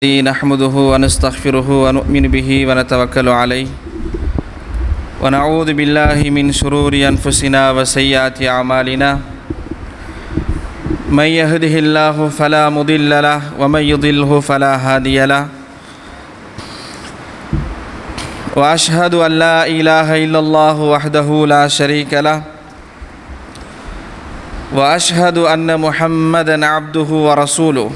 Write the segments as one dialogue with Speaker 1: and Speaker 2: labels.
Speaker 1: نحمده ونستغفره ونؤمن به ونتوكل عليه ونعوذ بالله من شرور أنفسنا وسيئات أعمالنا من يهده الله فلا مضل له ومن يضلله فلا هادي له وأشهد أن لا إله إلا الله وحده لا شريك له وأشهد أن محمدًا عبده ورسوله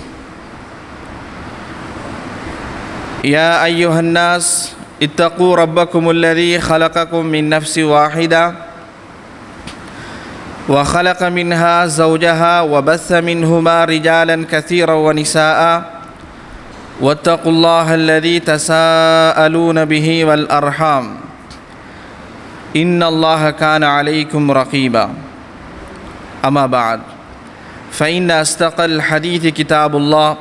Speaker 1: يا أيها الناس اتقوا ربكم الذي خلقكم من نفس واحدة وخلق منها زوجها وبث منهما رجالا كثيرا ونساء واتقوا الله الذي تساءلون به والأرحام إن الله كان عليكم رقيبا أما بعد فإن أصدق الحديث كتاب الله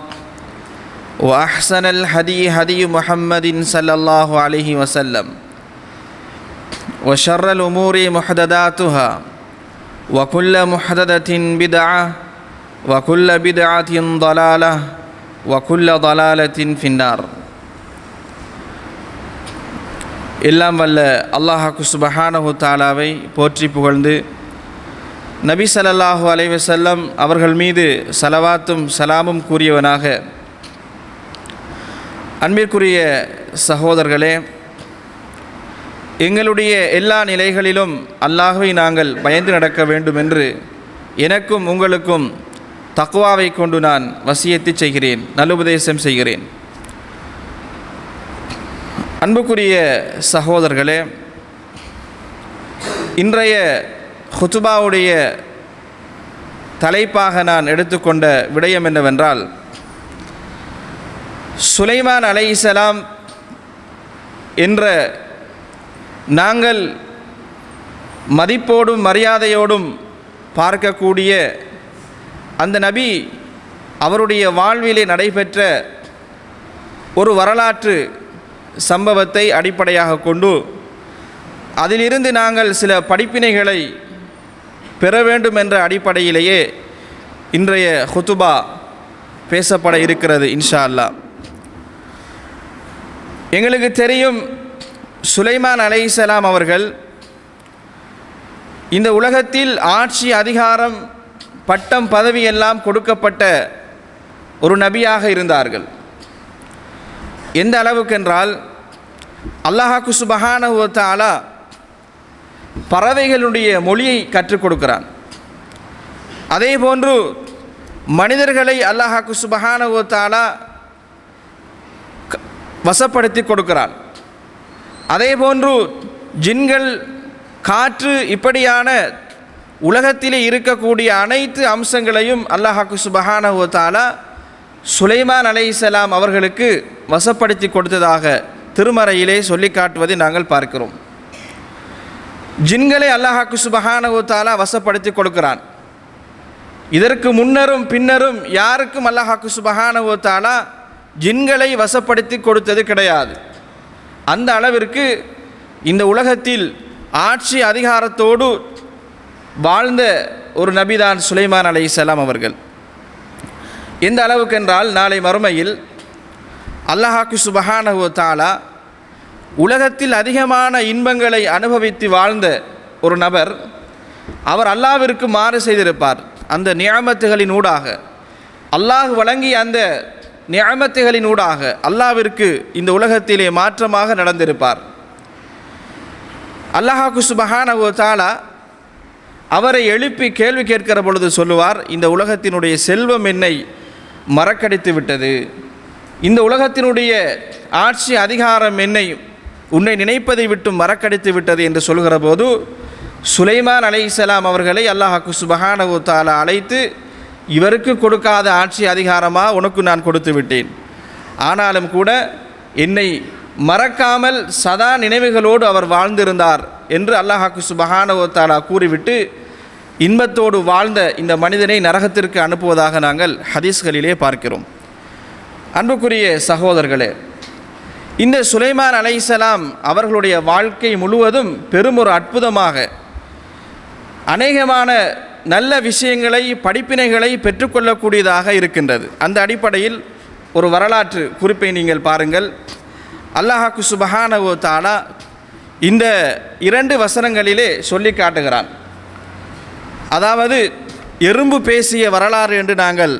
Speaker 1: وأحسن الهدي هدي محمد صلى الله عليه وسلم وشر الأمور محدثاتها وكل محدثة بدعة وكل بدعة ضلالة وكل ضلالة في النار. எல்லாம் வல்ல அல்லாஹ்வுக்கு சுப்ஹானஹு தஆலாவை போற்றி புகழ்ந்து நபி ஸல்லல்லாஹு அலைஹி வஸல்லம் அவர்கள் மீது ஸலவாத்தும் ஸலாமும் கூறியவனாக, அன்பிற்குரிய சகோதரர்களே, எங்களுடைய எல்லா நிலைகளிலும் அல்லாஹ்வை நாங்கள் பயந்து நடக்க வேண்டும் என்று எனக்கும் உங்களுக்கும் தக்வாவை கொண்டு நான் வசியத்து செய்கிறேன், நல்லுபதேசம் செய்கிறேன். அன்புக்குரிய சகோதரர்களே, இன்றைய ஹுத்பாவுடைய தலைப்பாக நான் எடுத்துக்கொண்ட விடயம் என்னவென்றால், சுலைமான் அலைஹிஸ்ஸலாம் என்ற நாங்கள் மதிப்போடும் மரியாதையோடும் பார்க்கக்கூடிய அந்த நபி அவருடைய வாழ்விலே நடைபெற்ற ஒரு வரலாற்று சம்பவத்தை அடிப்படையாக கொண்டு அதிலிருந்து நாங்கள் சில படிப்பினைகளை பெற வேண்டும் என்ற அடிப்படையிலேயே இன்றைய ஹுத்பா பேசப்பட இருக்கிறது இன்ஷா அல்லாஹ். எங்களுக்கு தெரியும், சுலைமான் அலைஹிஸ்ஸலாம் அவர்கள் இந்த உலகத்தில் ஆட்சி, அதிகாரம், பட்டம், பதவி எல்லாம் கொடுக்கப்பட்ட ஒரு நபியாக இருந்தார்கள். எந்த அளவுக்கென்றால், அல்லாஹ் சுப்ஹானஹு வ தஆலா பறவைகளுடைய மொழியை கற்றுக் கொடுக்கிறான். அதே போன்று மனிதர்களை அல்லாஹ் சுப்ஹானஹு வ தஆலா வசப்படுத்தி கொடுக்கிறான். அதே போன்று ஜின்கள், காற்று, இப்படியான உலகத்திலே இருக்கக்கூடிய அனைத்து அம்சங்களையும் அல்லாஹ் சுப்ஹானஹு வ தஆலா சுலைமான் அலைஹிஸ்ஸலாம் அவர்களுக்கு வசப்படுத்தி கொடுத்ததாக திருமறையிலே சொல்லி காட்டுவதை நாங்கள் பார்க்கிறோம். ஜின்களை அல்லாஹ் சுப்ஹானஹு வ தஆலா வசப்படுத்தி கொடுக்கிறான். இதற்கு முன்னரும் பின்னரும் யாருக்கும் அல்லாஹ் சுப்ஹானஹு வ தஆலா ஜின்களை வசப்படுத்தி கொடுத்தது கிடையாது. அந்த அளவிற்கு இந்த உலகத்தில் ஆட்சி அதிகாரத்தோடு வாழ்ந்த ஒரு நபிதான் சுலைமான் அலைஹிஸ்ஸலாம் அவர்கள். எந்த அளவுக்கென்றால், நாளை மறுமையில் அல்லாஹ் சுப்ஹானஹு வ தஆலா உலகத்தில் அதிகமான இன்பங்களை அனுபவித்து வாழ்ந்த ஒரு நபர், அவர் அல்லாஹ்விற்கு மாறு செய்திருப்பார். அந்த நிஅமத்துகளின் ஊடாக, அல்லாஹ் வழங்கிய அந்த நிஅமத்துகளின் ஊடாக அல்லாஹ்விற்கு இந்த உலகத்திலே மாற்றமாக நடந்திருப்பார். அல்லாஹ் சுப்ஹானஹு வ தஆலா அவரை எழுப்பி கேள்வி கேட்கிற பொழுது சொல்லுவார், இந்த உலகத்தினுடைய செல்வம் என்னை மறக்கடித்து விட்டது, இந்த உலகத்தினுடைய ஆட்சி, அதிகாரம் உன்னை நினைப்பதை விட்டு மறக்கடித்து விட்டது என்று சொல்கிற போது, சுலைமான் அலைஹிஸ்ஸலாம் அவர்களை அல்லாஹ் சுப்ஹானஹு வ தஆலா அழைத்து, இவருக்கு கொடுக்காத ஆட்சி அதிகாரமா உனக்கு நான் கொடுத்து விட்டேன், ஆனாலும் கூட என்னை மறக்காமல் சதா நினைவுகளோடு அவர் வாழ்ந்திருந்தார் என்று அல்லாஹ் சுப்ஹானஹு வ தஆலா கூறிவிட்டு இன்பத்தோடு வாழ்ந்த இந்த மனிதனை நரகத்திற்கு அனுப்புவதாக நாங்கள் ஹதீஸ்களிலே பார்க்கிறோம். அன்புக்குரிய சகோதரர்களே, இந்த சுலைமான் அலைஹிஸ்ஸலாம் அவர்களுடைய வாழ்க்கை முழுவதும் பெரும் ஒரு அற்புதமாக அநேகமான நல்ல விஷயங்களை, படிப்பினைகளை பெற்றுக்கொள்ளக்கூடியதாக இருக்கின்றது. அந்த அடிப்படையில் ஒரு வரலாற்று குறிப்பை நீங்கள் பாருங்கள். அல்லாஹ் சுப்ஹானஹு வ தஆலா இந்த 2 வசனங்களிலே சொல்லி காட்டுகிறான். அதாவது எறும்பு பேசிய வரலாறு என்று நாங்கள்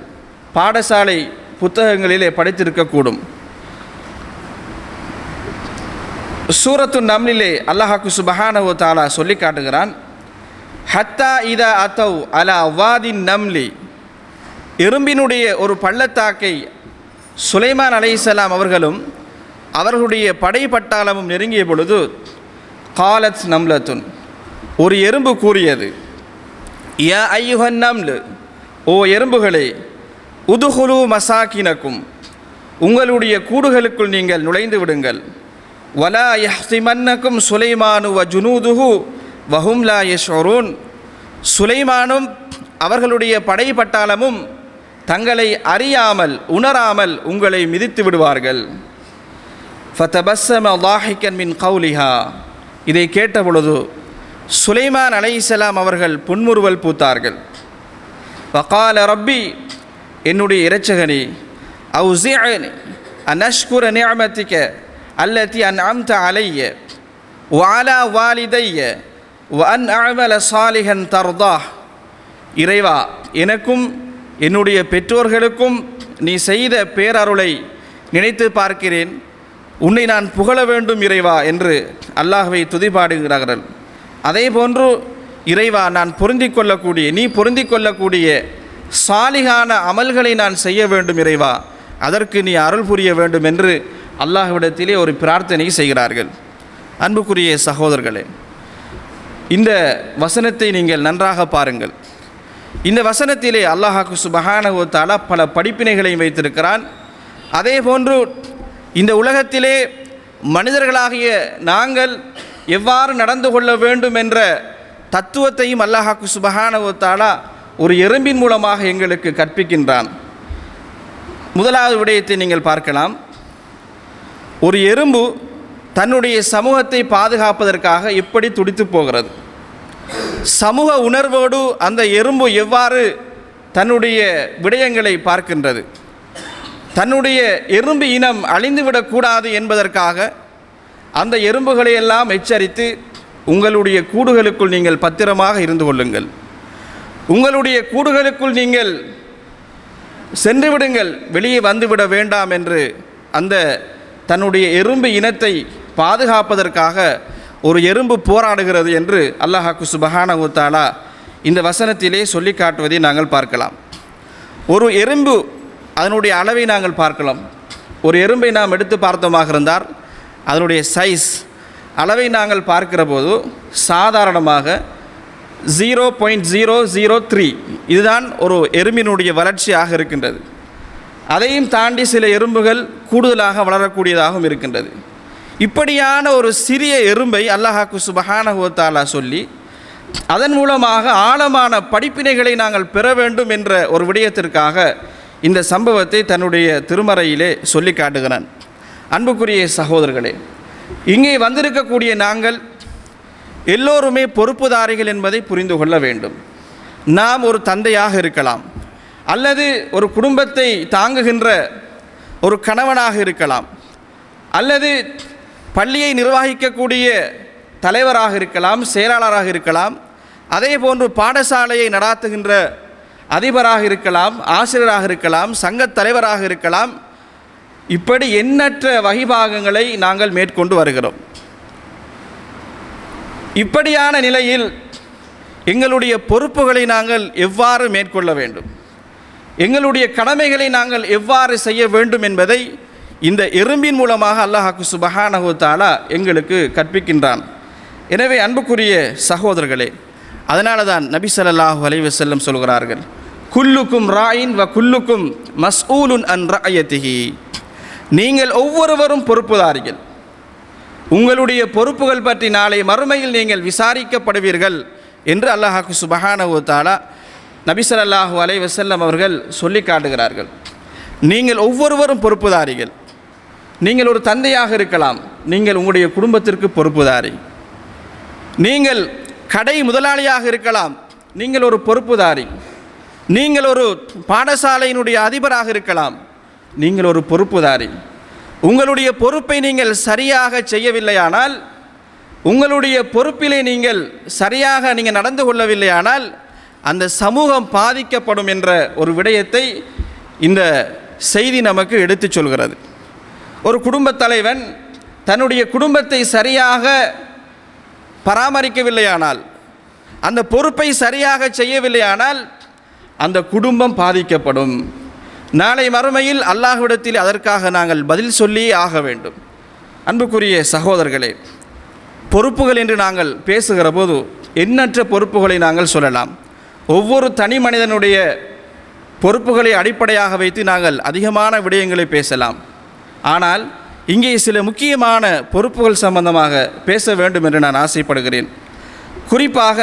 Speaker 1: பாடசாலை புத்தகங்களிலே படித்திருக்கக்கூடும். சூரத்து நம்லிலே அல்லாஹ் சுப்ஹானஹு வ தஆலா சொல்லி காட்டுகிறான், ஹத்தா இதா அத்தவ் அலா வாதின் நம்லி, எறும்பினுடைய ஒரு பள்ளத்தாக்கை சுலைமான் அலைஹிஸ்ஸலாம் அவர்களும் அவர்களுடைய படைப்பட்டாளமும் நெருங்கிய பொழுது, காலத் நம்லத்துன், ஒரு எறும்பு கூறியது, யா ஐயுஹன் நம்லு, ஓ எறும்புகளே, உதுகுலு மசாக்கினக்கும், உங்களுடைய கூடுகளுக்குள் நீங்கள் நுழைந்து விடுங்கள், வலா யஹ்திமன்னக்கும் சுலைமானு வ ஜுனூதுஹு வஹும் லா யஷ்உரூன், சுலைமானும் அவர்களுடைய படைப்பட்டாளமும் தங்களை அறியாமல் உணராமல் உங்களை மிதித்து விடுவார்கள். ஃபதபஸ்ஸம லாஹிகன் மின் கௌலிஹா, இதை கேட்டபொழுது சுலைமான் அலைஹிஸ்ஸலாம் அவர்கள் புன்முறுவல் பூத்தார்கள். வகால ரப்பி, என்னுடைய இரட்சகனே, அவ்ஸிஅனி அன் அஷ்குர நிஅமதிக அல்லதி அன்அம்த அலைய வ அலா வாலிதைய வ அன் அஅமல சாலிஹன் தர்தாஹ், இறைவா, எனக்கும் என்னுடைய பெற்றோர்களுக்கும் நீ செய்த பேரருளை நினைத்து பார்க்கிறேன், உன்னை நான் புகழ வேண்டும் இறைவா என்று அல்லாஹ்வை துதிபாடுகிறார்கள். அதே போன்று இறைவா, நான் நீ பொருந்திக் கொள்ளக்கூடிய சாலிகான அமல்களை நான் செய்ய வேண்டும் இறைவா, அதற்கு நீ அருள் புரிய வேண்டும் என்று அல்லாஹ்விடத்திலே ஒரு பிரார்த்தனை செய்கிறார்கள். அன்புக்குரிய சகோதரர்களே, இந்த வசனத்தை நீங்கள் நன்றாக பாருங்கள். இந்த வசனத்திலே அல்லாஹ் சுப்ஹானஹு வ தஆலா பல படிப்பினைகளையும் வைத்திருக்கிறான். அதே போன்று இந்த உலகத்திலே மனிதர்களாகிய நாங்கள் எவ்வாறு நடந்து கொள்ள வேண்டும் என்ற தத்துவத்தையும் அல்லாஹ் சுப்ஹானஹு வ தஆலா ஒரு எறும்பின் மூலமாக எங்களுக்கு கற்பிக்கின்றான். முதலாவது விடயத்தை நீங்கள் பார்க்கலாம். ஒரு எறும்பு தன்னுடைய சமூகத்தை பாதுகாப்பதற்காக எப்படி துடித்து போகிறது. சமூக உணர்வோடு அந்த எறும்பு எவ்வாறு தன்னுடைய விடயங்களை பார்க்கின்றது. தன்னுடைய எறும்பு இனம் அழிந்துவிடக்கூடாது என்பதற்காக அந்த எறும்புகளை எல்லாம் எச்சரித்து, உங்களுடைய கூடுகளுக்குள் நீங்கள் பத்திரமாக இருந்து கொள்ளுங்கள், உங்களுடைய கூடுகளுக்குள் நீங்கள் சென்று விடுங்கள், வெளியே வந்துவிட வேண்டாம் என்று அந்த தன்னுடைய எறும்பு இனத்தை பாதுகாப்பதற்காக ஒரு எறும்பு போராடுகிறது என்று அல்லாஹ் சுப்ஹானஹு வ தஆலா இந்த வசனத்திலே சொல்லி காட்டுவதை நாங்கள் பார்க்கலாம். ஒரு எறும்பு அதனுடைய அளவை நாங்கள் பார்க்கலாம். ஒரு எறும்பை நாம் எடுத்து பார்த்தோமாக இருந்தால் அதனுடைய சைஸ் அளவை நாங்கள் பார்க்கிற போது சாதாரணமாக 0.003 இதுதான் ஒரு எறும்பினுடைய வளர்ச்சியாக இருக்கின்றது. அதையும் தாண்டி சில எறும்புகள் கூடுதலாக வளரக்கூடியதாகவும் இருக்கின்றது. இப்படியான ஒரு சிறிய எறும்பை அல்லாஹ் சுப்ஹானஹு வ தஆலா சொல்லி அதன் மூலமாக ஆழமான படிப்பினைகளை நாங்கள் பெற வேண்டும் என்ற ஒரு விடயத்திற்காக இந்த சம்பவத்தை தன்னுடைய திருமறையிலே சொல்லி காட்டுகிறான். அன்புக்குரிய சகோதரர்களே, இங்கே வந்திருக்கக்கூடிய நாங்கள் எல்லோருமே பொறுப்புதாரிகள் என்பதை புரிந்து கொள்ள வேண்டும். நாம் ஒரு தந்தையாக இருக்கலாம், அல்லது ஒரு குடும்பத்தை தாங்குகின்ற ஒரு கணவனாக இருக்கலாம், அல்லது பள்ளியை நிர்வகிக்கக்கூடிய தலைவராக இருக்கலாம், செயலாளராக இருக்கலாம், அதே போன்று பாடசாலையை நடாத்துகின்ற அதிபராக இருக்கலாம், ஆசிரியராக இருக்கலாம், சங்கத் தலைவராக இருக்கலாம். இப்படி எண்ணற்ற வகைபாகங்களை நாங்கள் மேற்கொண்டு வருகிறோம். இப்படியான நிலையில் எங்களுடைய பொறுப்புகளை நாங்கள் எவ்வாறு மேற்கொள்ள வேண்டும், எங்களுடைய கடமைகளை நாங்கள் எவ்வாறு செய்ய வேண்டும் என்பதை இந்த எறும்பின் மூலமாக அல்லாஹ் சுப்ஹானஹு வ தஆலா எங்களுக்கு கற்பிக்கின்றான். எனவே அன்புக்குரிய சகோதரர்களே, அதனால தான் நபி ஸல்லல்லாஹு அலைஹி வஸல்லம் சொல்கிறார்கள், குல்லுக்கும் ராயின் வ குல்லுக்கும் மஸ்ஊலுன் அன் ரஅயதிஹி, நீங்கள் ஒவ்வொருவரும் பொறுப்புதாரிகள், உங்களுடைய பொறுப்புகள் பற்றி நாளை மறுமையில் நீங்கள் விசாரிக்கப்படுவீர்கள் என்று அல்லாஹ் சுப்ஹானஹு வ தஆலா நபி ஸல்லல்லாஹு அலைஹி வஸல்லம் அவர்கள் சொல்லி காட்டுகிறார்கள். நீங்கள் ஒவ்வொருவரும் பொறுப்புதாரிகள். நீங்கள் ஒரு தந்தையாக இருக்கலாம், நீங்கள் உங்களுடைய குடும்பத்திற்கு பொறுப்புதாரி. நீங்கள் கடை முதலாளியாக இருக்கலாம், நீங்கள் ஒரு பொறுப்புதாரி. நீங்கள் ஒரு பாடசாலையினுடைய அதிபராக இருக்கலாம், நீங்கள் ஒரு பொறுப்புதாரி. உங்களுடைய பொறுப்பை நீங்கள் சரியாக செய்யவில்லையானால், உங்களுடைய பொறுப்பிலே நீங்கள் சரியாக நீங்கள் நடந்து கொள்ளவில்லையானால் அந்த சமூகம் பாதிக்கப்படும் என்ற ஒரு விடயத்தை இந்த செய்தி நமக்கு எடுத்துச் சொல்கிறது. ஒரு குடும்பத் தலைவன் தன்னுடைய குடும்பத்தை சரியாக பராமரிக்கவில்லையானால், அந்த பொறுப்பை சரியாக செய்யவில்லையானால் அந்த குடும்பம் பாதிக்கப்படும். நாளை மறுமையில் அல்லாஹ்விடத்தில் அதற்காக நாங்கள் பதில் சொல்லி ஆக வேண்டும். அன்புக்குரிய சகோதரர்களே, பொறுப்புகள் என்று நாங்கள் பேசுகிற போது எண்ணற்ற பொறுப்புகளை நாங்கள் சொல்லலாம். ஒவ்வொரு தனி மனிதனுடைய பொறுப்புகளை அடிப்படையாக வைத்து நாங்கள் அதிகமான விடயங்களை பேசலாம். ஆனால் இங்கே சில முக்கியமான பொறுப்புகள் சம்பந்தமாக பேச வேண்டும் என்று நான் ஆசைப்படுகிறேன். குறிப்பாக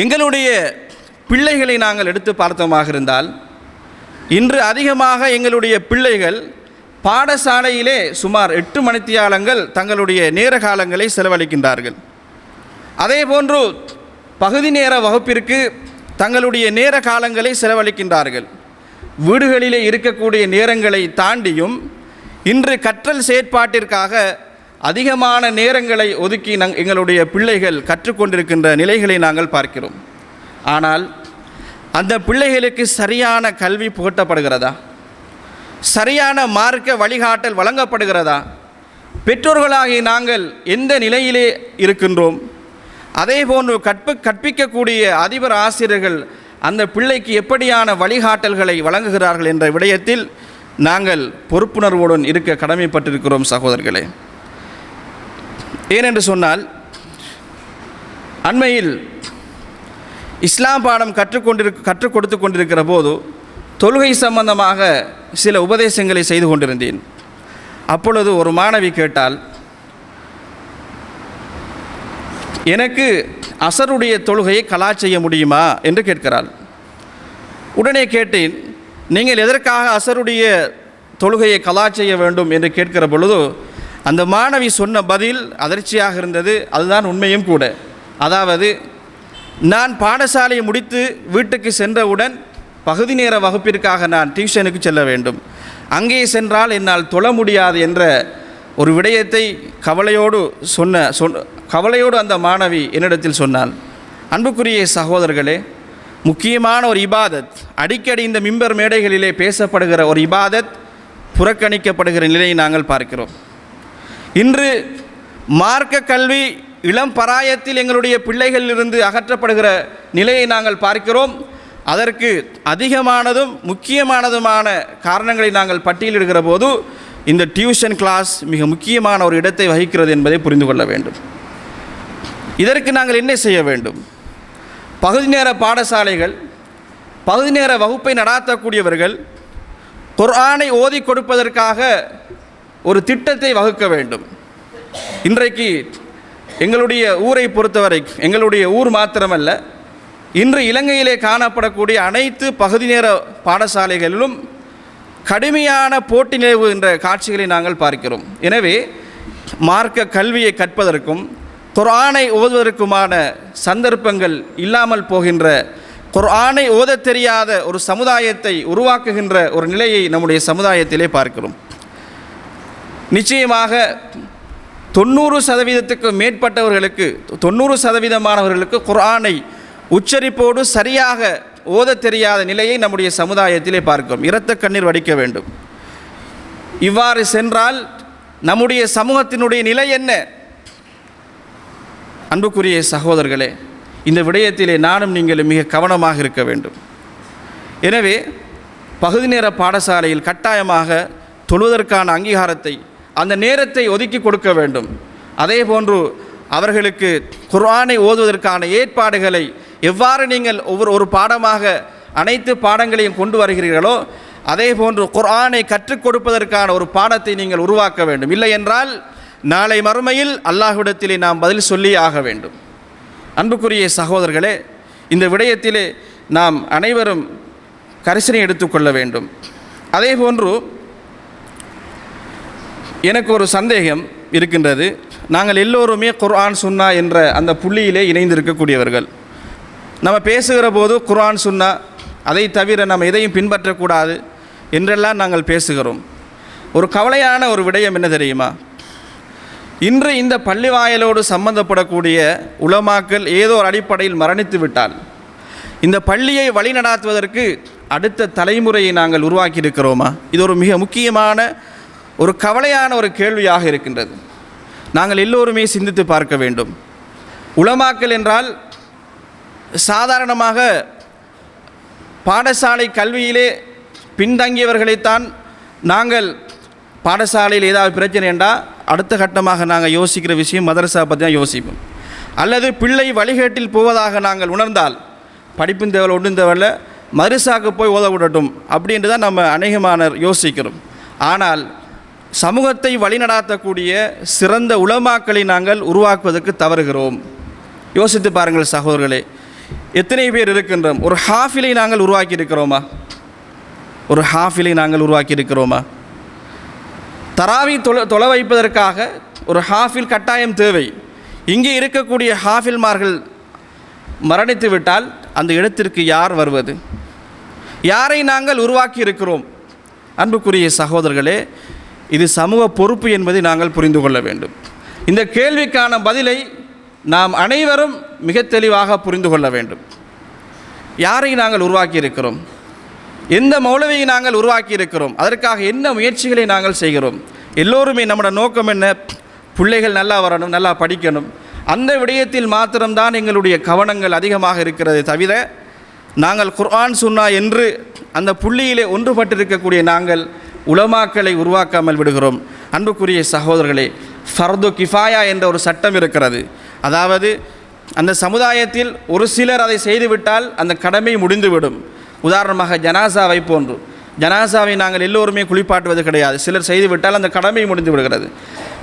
Speaker 1: எங்களுடைய பிள்ளைகளை நாங்கள் எடுத்து பார்த்தோமாக இருந்தால், இன்று அதிகமாக எங்களுடைய பிள்ளைகள் பாடசாலையிலே சுமார் 8 மணித்தியாலங்கள் தங்களுடைய நேர காலங்களை செலவழிக்கின்றார்கள். அதே போன்று பகுதி நேர வகுப்பிற்கு தங்களுடைய நேர காலங்களை செலவழிக்கின்றார்கள். வீடுகளிலே இருக்கக்கூடிய நேரங்களை தாண்டியும் இன்று கற்றல் செயற்பாட்டிற்காக அதிகமான நேரங்களை ஒதுக்கி எங்களுடைய பிள்ளைகள் கற்றுக்கொண்டிருக்கின்ற நிலைகளை நாங்கள் பார்க்கிறோம். ஆனால் அந்த பிள்ளைகளுக்கு சரியான கல்வி புகட்டப்படுகிறதா? சரியான மார்க்க வழிகாட்டல் வழங்கப்படுகிறதா? பெற்றோர்களாகிய நாங்கள் எந்த நிலையிலே இருக்கின்றோம்? அதே போன்று கற்பிக்கக்கூடிய அதிபர் ஆசிரியர்கள் அந்த பிள்ளைக்கு எப்படியான வழிகாட்டல்களை வழங்குகிறார்கள் என்ற விடயத்தில் நாங்கள் பொறுப்புணர்வுடன் இருக்க கடமைப்பட்டிருக்கிறோம் சகோதரர்களே. ஏனென்று சொன்னால், அண்மையில் இஸ்லாம் பாடம் கற்றுக் கொடுத்து கொண்டிருக்கிற போது தொழுகை சம்பந்தமாக சில உபதேசங்களை செய்து கொண்டிருந்தேன். அப்பொழுது ஒரு மாணவி கேட்டால், எனக்கு அசருடைய தொழுகையை கலா செய்ய முடியுமா என்று கேட்கிறாள். உடனே கேட்டேன், நீங்கள் எதற்காக அசருடைய தொழுகையை கலா செய்ய வேண்டும் என்று கேட்கிற பொழுது அந்த மாணவி சொன்ன பதில் அதிர்ச்சியாக இருந்தது. அதுதான் உண்மையும் கூட. அதாவது, நான் பாடசாலையை முடித்து வீட்டுக்கு சென்றவுடன் பகுதி நேர வகுப்பிற்காக நான் டியூஷனுக்கு செல்ல வேண்டும். அங்கே சென்றால் என்னால் தொழ முடியாது என்ற ஒரு விடயத்தை கவலையோடு அந்த மாணவி என்னிடத்தில் சொன்னாள். அன்புக்குரிய சகோதரர்களே, முக்கியமான ஒரு இபாதத், அடிக்கடி இந்த மிம்பர் மேடைகளிலே பேசப்படுகிற ஒரு இபாதத் புறக்கணிக்கப்படுகிற நிலையை நாங்கள் பார்க்கிறோம். இன்று மார்க்க கல்வி இளம் பராயத்தில் எங்களுடைய பிள்ளைகளிலிருந்து அகற்றப்படுகிற நிலையை நாங்கள் பார்க்கிறோம். அதற்கு அதிகமானதும் முக்கியமானதுமான காரணங்களை நாங்கள் பட்டியலிடுகிற போது இந்த டியூஷன் கிளாஸ் மிக முக்கியமான ஒரு இடத்தை வகிக்கிறது என்பதை புரிந்து கொள்ள வேண்டும். இதற்கு நாங்கள் என்ன செய்ய வேண்டும்? பகுதி நேர பாடசாலைகள், பகுதி நேர வகுப்பை நடாத்தக்கூடியவர்கள் குர்ஆனை ஓதி கொடுப்பதற்காக ஒரு திட்டத்தை வகுக்க வேண்டும். இன்றைக்கு எங்களுடைய ஊரை பொறுத்தவரை, எங்களுடைய ஊர் மாத்திரமல்ல, இன்று இலங்கையிலே காணப்படக்கூடிய அனைத்து பகுதி நேர பாடசாலைகளிலும் கடுமையான போட்டி நிலவு என்ற காட்சிகளை நாங்கள் பார்க்கிறோம். எனவே மார்க்க கல்வியை கற்பதற்கும் குர்ஆனை ஓதுவதற்குமான சந்தர்ப்பங்கள் இல்லாமல் போகின்ற, குர்ஆனை ஓதத் தெரியாத ஒரு சமுதாயத்தை உருவாக்குகின்ற ஒரு நிலையை நம்முடைய சமுதாயத்திலே பார்க்கிறோம். நிச்சயமாக 90% மேற்பட்டவர்களுக்கு, 90% குர்ஆனை உச்சரிப்போடு சரியாக ஓதத் தெரியாத நிலையை நம்முடைய சமுதாயத்திலே பார்க்கிறோம். இரத்த கண்ணீர் வடிக்க வேண்டும். இவ்வாறு சென்றால் நம்முடைய சமூகத்தினுடைய நிலை என்ன? அன்புக்குரிய சகோதரர்களே, இந்த விடயத்திலே நானும் நீங்களும் மிக கவனமாக இருக்க வேண்டும். எனவே பகுதி நேர பாடசாலையில் கட்டாயமாக தொழுவதற்கான அங்கீகாரத்தை, அந்த நேரத்தை ஒதுக்கி கொடுக்க வேண்டும். அதே போன்று அவர்களுக்கு குர்ஆனை ஓதுவதற்கான ஏற்பாடுகளை எவ்வாறு நீங்கள் ஒரு பாடமாக அனைத்து பாடங்களையும் கொண்டு வருகிறீர்களோ அதே போன்று குர்ஆனை கற்றுக் கொடுப்பதற்கான ஒரு பாடத்தை நீங்கள் உருவாக்க வேண்டும். இல்லை என்றால் நாளை மறுமையில் அல்லாஹ்விடத்திலே நாம் பதில் சொல்லி ஆக வேண்டும். அன்புக்குரிய சகோதரர்களே, இந்த விடயத்திலே நாம் அனைவரும் கரிசனை எடுத்துக்கொள்ள வேண்டும். அதே போன்று எனக்கு ஒரு சந்தேகம் இருக்கின்றது. நாங்கள் எல்லோருமே குர்ஆன் சுன்னா என்ற அந்த புள்ளியிலே இணைந்திருக்கக்கூடியவர்கள். நம்ம பேசுகிற போது குர்ஆன் சுன்னா, அதை தவிர நம்ம எதையும் பின்பற்றக்கூடாது, என்றெல்லாம் நாங்கள் பேசுகிறோம். ஒரு கவலையான ஒரு விடயம் என்ன தெரியுமா? இன்று இந்த பள்ளி வாயலோடு சம்பந்தப்படக்கூடிய உலமாக்கள் ஏதோ ஒரு அடிப்படையில் மரணித்து விட்டால் இந்த பள்ளியை வழிநடாத்துவதற்கு அடுத்த தலைமுறையை நாங்கள் உருவாக்கி இருக்கிறோமா? இது ஒரு மிக முக்கியமான ஒரு கவலையான ஒரு கேள்வியாக இருக்கின்றது. நாங்கள் எல்லோருமே சிந்தித்து பார்க்க வேண்டும். உலமாக்கள் என்றால் சாதாரணமாக பாடசாலை கல்வியிலே பின்தங்கியவர்களைத்தான் நாங்கள் பாடசாலையில் ஏதாவது பிரச்சனை என்றால் அடுத்த கட்டமாக நாங்கள் யோசிக்கிற விஷயம் மதரசா பற்றி தான் யோசிப்போம். அல்லது பிள்ளை வழிகேட்டில் போவதாக நாங்கள் உணர்ந்தால் படிப்பும் தேவையில்லை ஒன்றும் தேவையில்லை மதரசாவுக்கு போய் ஓத விடட்டும் அப்படின்ட்டு தான் நம்ம அநேகமான யோசிக்கிறோம். ஆனால் சமூகத்தை வழிநடாத்தக்கூடிய சிறந்த உலமாக்களை நாங்கள் உருவாக்குவதற்கு தவறுகிறோம். யோசித்து பாருங்கள் சகோதரர்களே, எத்தனை பேர் இருக்கின்றோம்? ஒரு ஹாஃபிலை நாங்கள் உருவாக்கி இருக்கிறோமா? ஒரு ஹாஃபிலை நாங்கள் உருவாக்கி இருக்கிறோமா? தராவி தொலை வைப்பதற்காக ஒரு ஹாஃபில் கட்டாயம் தேவை. இங்கே இருக்கக்கூடிய ஹாஃபில்மார்கள் மரணித்து விட்டால் அந்த இடத்திற்கு யார் வருவது? யாரை நாங்கள் உருவாக்கி இருக்கிறோம்? அன்புக்குரிய சகோதரர்களே, இது சமூக பொறுப்பு என்பதை நாங்கள் புரிந்து கொள்ள வேண்டும். இந்த கேள்விக்கான பதிலை நாம் அனைவரும் மிக தெளிவாக புரிந்து கொள்ள வேண்டும். யாரை நாங்கள் உருவாக்கி இருக்கிறோம்? எந்த மௌலவியை நாங்கள் உருவாக்கி இருக்கிறோம்? அதற்காக என்ன முயற்சிகளை நாங்கள் செய்கிறோம்? எல்லோருமே நம்மளோட நோக்கம் என்ன? பிள்ளைகள் நல்லா வரணும், நல்லா படிக்கணும். அந்த விடயத்தில் மாத்திரம்தான் எங்களுடைய கவனங்கள் அதிகமாக இருக்கிறது தவிர நாங்கள் குர்ஆன் சுன்னா என்று அந்த புள்ளியிலே ஒன்றுபட்டிருக்கக்கூடிய நாங்கள் உலமாக்களை உருவாக்காமல் விடுகிறோம். அன்புக்குரிய சகோதரர்களே, ஃபர்து கிஃபாயா என்ற ஒரு சட்டம் இருக்கிறது. அதாவது அந்த சமுதாயத்தில் ஒரு சிலர் அதை செய்துவிட்டால் அந்த கடமை முடிந்துவிடும். உதாரணமாக ஜனாசாவை போன்று, ஜனாசாவை நாங்கள் எல்லோருமே குளிப்பாட்டுவது கிடையாது. சிலர் செய்துவிட்டால் அந்த கடமை முடிந்து விடுகிறது.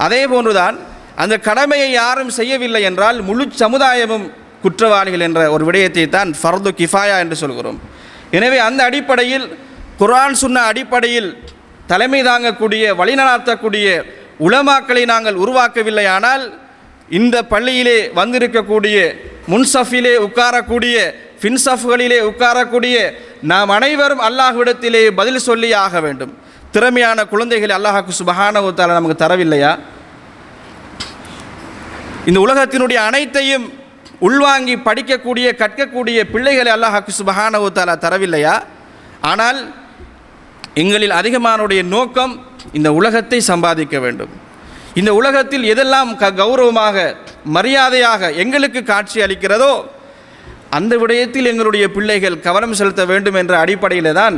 Speaker 1: அதே போன்றுதான் அந்த கடமையை யாரும் செய்யவில்லை என்றால் முழு சமுதாயமும் குற்றவாளிகள் என்ற ஒரு விடயத்தை தான் ஃபர்து கிஃபாயா என்று சொல்கிறோம். எனவே அந்த அடிப்படையில் குர்ஆன் சுன்னா அடிப்படையில் தலைமை தாங்கக்கூடிய வழிநடாத்தக்கூடிய உலமாக்களை நாங்கள் உருவாக்கவில்லை. ஆனால் இந்த பள்ளியிலே வந்திருக்கக்கூடிய முன்சஃபிலே உட்காரக்கூடிய ஃபின்சஃப்களிலே உட்காரக்கூடிய நாம் அனைவரும் அல்லாஹ்விடத்திலே பதில் சொல்லி ஆக வேண்டும். திறமையான குழந்தைகளை அல்லாஹ்வுக்கு சுப்ஹானஹு வ தஆலா நமக்கு தரவில்லையா? இந்த உலகத்தினுடைய அனைத்தையும் உள்வாங்கி படிக்கக்கூடிய கற்கக்கூடிய பிள்ளைகளை அல்லாஹ்வுக்கு சுப்ஹானஹு வ தஆலா தரவில்லையா? ஆனால் எங்களில் அதிகமானுடைய நோக்கம் இந்த உலகத்தை சம்பாதிக்க வேண்டும். இந்த உலகத்தில் எதெல்லாம் கௌரவமாக மரியாதையாக எங்களுக்கு காட்சி அளிக்கிறதோ அந்த விடயத்தில் எங்களுடைய பிள்ளைகள் கவனம் செலுத்த வேண்டும் என்ற அடிப்படையில் தான்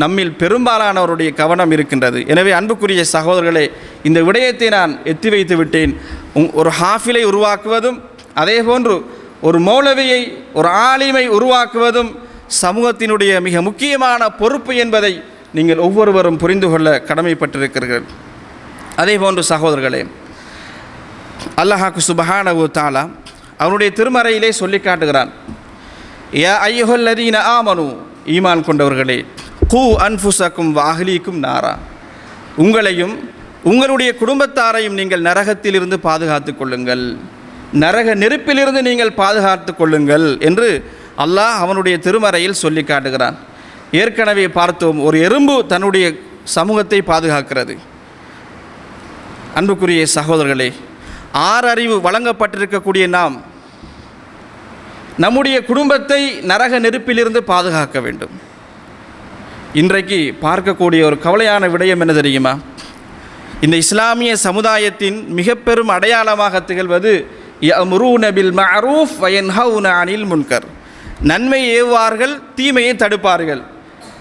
Speaker 1: நம்மில் பெரும்பாலானவருடைய கவனம் இருக்கின்றது. எனவே அன்புக்குரிய சகோதரர்களே, இந்த விடயத்தை நான் எத்தி வைத்து விட்டேன். ஒரு ஹாஃபிலை உருவாக்குவதும் அதே போன்று ஒரு மௌலவியை ஒரு ஆலிமை உருவாக்குவதும் சமூகத்தினுடைய மிக முக்கியமான பொறுப்பு என்பதை நீங்கள் ஒவ்வொருவரும் புரிந்து கொள்ள கடமைப்பட்டிருக்கிறீர்கள். அதே போன்று சகோதரர்களே, அல்லாஹ்வுக்கு சுப்ஹானஹு வ தஆலா அவனுடைய திருமறையிலே சொல்லி காட்டுகிறான், யா அய்யுஹல்லதீன ஆமனு, ஈமான் கொண்டவர்களே, கூ அன்ஃபுஸக்கும் வ அஹ்லீக்கும் நாரா, உங்களையும் உங்களுடைய குடும்பத்தாரையும் நீங்கள் நரகத்திலிருந்து பாதுகாத்து கொள்ளுங்கள், நரக நெருப்பிலிருந்து நீங்கள் பாதுகாத்து கொள்ளுங்கள் என்று அல்லாஹ் அவனுடைய திருமறையில் சொல்லி காட்டுகிறான். ஏற்கனவே பார்த்தோம், ஒரு எறும்பு தன்னுடைய சமூகத்தை பாதுகாக்கிறது. அன்புக்குரிய சகோதரர்களே, ஆறறிவு வழங்கப்பட்டிருக்கக்கூடிய நாம் நம்முடைய குடும்பத்தை நரக நெருப்பிலிருந்து பாதுகாக்க வேண்டும். இன்றைக்கு பார்க்கக்கூடிய ஒரு கவலையான விடயம் என்ன தெரியுமா? இந்த இஸ்லாமிய சமுதாயத்தின் மிக பெரும் அடையாளமாக திகழ்வது யஅமுரூன பில் மஅரூஃப் வ யன்ஹவுன அனில் முன்கர், நன்மை ஏவுவார்கள் தீமையை தடுப்பார்கள்.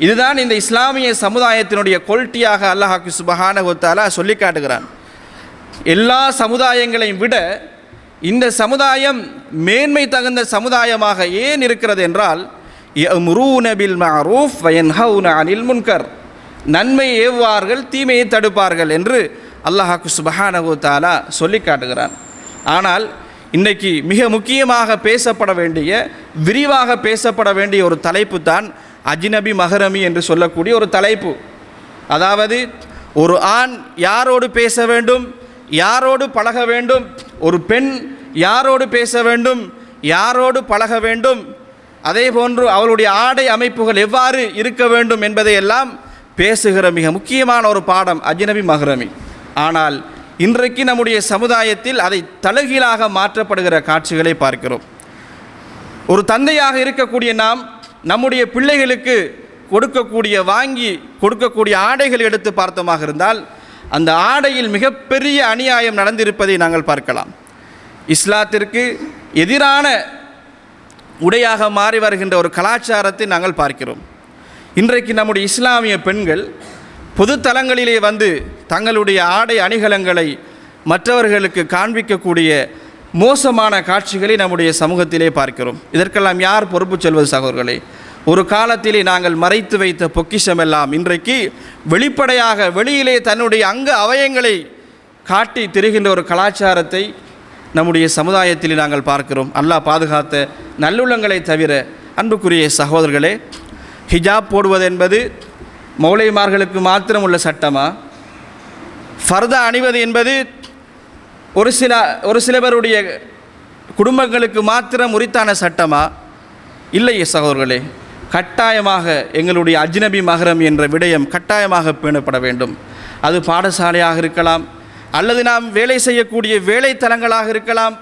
Speaker 1: இதுதான் இந்த இஸ்லாமிய சமுதாயத்தினுடைய குவாலிட்டியாக அல்லாஹ்வுக்கு சுப்ஹானஹு வ தஆலா சொல்லி காட்டுகிறான். எல்லா சமுதாயங்களையும் விட இந்த சமுதாயம் மேன்மை தகுந்த சமுதாயமாக ஏன் இருக்கிறது என்றால், யஅமுரூன பில் மஅரூஃப் வ யன்ஹவுன அனில் முன்கர், நன்மை ஏவுவார்கள் தீமையை தடுப்பார்கள் என்று அல்லாஹ்வுக்கு சுப்ஹானஹு வ தஆலா சொல்லி காட்டுகிறான். ஆனால் இன்றைக்கு மிக முக்கியமாக பேசப்பட வேண்டிய, விரிவாக பேசப்பட வேண்டிய ஒரு தலைப்பு தான் அஜ்னபி மஹரமி என்று சொல்லக்கூடிய ஒரு தலைப்பு. அதாவது ஒரு ஆண் யாரோடு பேச வேண்டும், யாரோடு பழக வேண்டும், ஒரு பெண் யாரோடு பேச வேண்டும், யாரோடு பழக வேண்டும், அதே போன்று அவளுடைய ஆடை அமைப்புகள் எவ்வாறு இருக்க வேண்டும் என்பதையெல்லாம் பேசுகிற மிக முக்கியமான ஒரு பாடம் அஜ்னபி மஹ்ரமி. ஆனால் இன்றைக்கு நம்முடைய சமுதாயத்தில் அதை தலைகீழாக மாற்றப்படுகிற காட்சிகளை பார்க்கிறோம். ஒரு தந்தையாக இருக்கக்கூடிய நாம் நம்முடைய பிள்ளைகளுக்கு வாங்கி கொடுக்கக்கூடிய ஆடைகள் எடுத்து பார்த்தோமாக இருந்தால் அந்த ஆடையில் மிகப்பெரிய அநியாயம் நடந்திருப்பதை நாங்கள் பார்க்கலாம். இஸ்லாத்திற்கு எதிரான உடையாக மாறி வருகின்ற ஒரு கலாச்சாரத்தை நாங்கள் பார்க்கிறோம். இன்றைக்கு நம்முடைய இஸ்லாமிய பெண்கள் பொது தலங்களிலே வந்து தங்களுடைய ஆடை அணிகலன்களை மற்றவர்களுக்கு காண்பிக்கக்கூடிய மோசமான காட்சிகளை நம்முடைய சமூகத்திலே பார்க்கிறோம். இதற்கெல்லாம் யார் பொறுப்பு சொல்வது சகோதரர்களே? ஒரு காலத்திலே நாங்கள் மறைத்து வைத்த பொக்கிஷமெல்லாம் இன்றைக்கு வெளிப்படையாக வெளியிலே தன்னுடைய அங்க அவயங்களை காட்டி திரிகின்ற ஒரு கலாச்சாரத்தை நம்முடைய சமுதாயத்தில் நாங்கள் பார்க்கிறோம். அல்லாஹ் பாதுகாத்த நல்லுள்ளங்களை தவிர அன்புக்குரிய சகோதரர்களே, ஹிஜாப் போடுவது என்பது மௌலைமார்களுக்கு மாத்திரம் உள்ள சட்டமா? ஃபர்தா அணிவது என்பது ஒரு சிலவருடைய குடும்பங்களுக்கு மாத்திரம் உரித்தான சட்டமா? இல்லையே சகோதரர்களே, கட்டாயமாக எங்களுடைய அஜ்னபி மஹ்ரம் என்ற விடயம் கட்டாயமாக பேணப்பட வேண்டும். அது பாடசாலையாக இருக்கலாம், அல்லது நாம் வேலை செய்யக்கூடிய வேலைத்தலங்களாக இருக்கலாம்.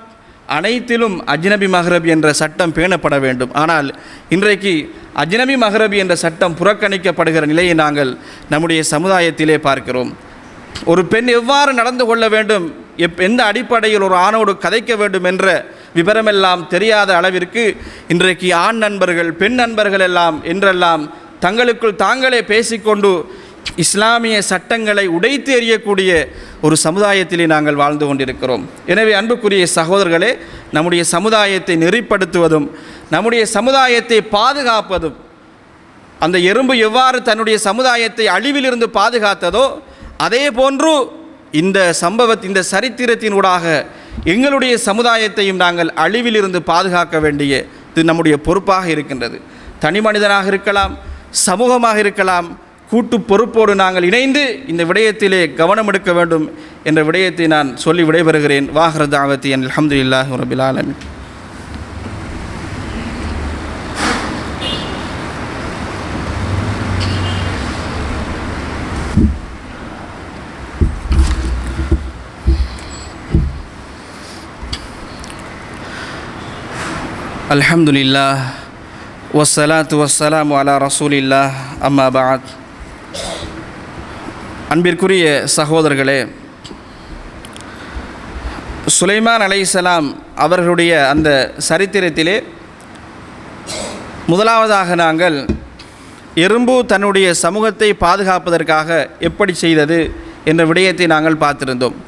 Speaker 1: அனைத்திலும் அஜ்னபி மஹ்ரம் என்ற சட்டம் பேணப்பட வேண்டும். ஆனால் இன்றைக்கு அஜ்னபி மஹ்ரம் என்ற சட்டம் புறக்கணிக்கப்படுகிற நிலையை நாங்கள் நம்முடைய சமுதாயத்திலே பார்க்கிறோம். ஒரு பெண் எவ்வாறு நடந்து கொள்ள வேண்டும், எந்த அடிப்படையில் ஒரு ஆணோடு கதைக்க வேண்டும் என்ற விவரமெல்லாம் தெரியாத அளவிற்கு இன்றைக்கு ஆண் நண்பர்கள் பெண் நண்பர்கள் என்றெல்லாம் தங்களுக்குள் தாங்களே பேசிக்கொண்டு இஸ்லாமிய சட்டங்களை உடைத்து எறியக்கூடிய ஒரு சமுதாயத்திலே நாங்கள் வாழ்ந்து கொண்டிருக்கிறோம். எனவே அன்புக்குரிய சகோதரர்களே, நம்முடைய சமுதாயத்தை நெறிப்படுத்துவதும் நம்முடைய சமுதாயத்தை பாதுகாப்பதும், அந்த எறும்பு எவ்வாறு தன்னுடைய சமுதாயத்தை அழிவிலிருந்து பாதுகாத்ததோ அதே போன்று இந்த சரித்திரத்தினூடாக எங்களுடைய சமுதாயத்தையும் நாங்கள் அழிவிலிருந்து பாதுகாக்க வேண்டியது நம்முடைய பொறுப்பாக இருக்கின்றது. தனி மனிதனாக இருக்கலாம், சமூகமாக இருக்கலாம், கூட்டு பொறுப்போடு நாங்கள் இணைந்து இந்த விடயத்திலே கவனம் எடுக்க வேண்டும் என்ற விடயத்தை நான் சொல்லி விடைபெறுகிறேன். வாஹிரு தாவத்தி அல்ஹம்துலில்லாஹி ரப்பில் ஆலமீன். அல்ஹம்துலில்லாஹ் வஸ்ஸலாத்து வஸ்ஸலாமு அலா ரசூலில்லாஹ் அம்மா பஅத். அன்பிற்குரிய சகோதரர்களே, சுலைமான் அலைஹிஸ்ஸலாம் அவர்களுடைய அந்த சரித்திரத்திலே முதலாவதாக நாங்கள் எறும்பு தன்னுடைய சமூகத்தை பாதுகாப்பதற்காக எப்படி செய்தது என்ற விடயத்தை நாங்கள் பார்த்திருந்தோம்.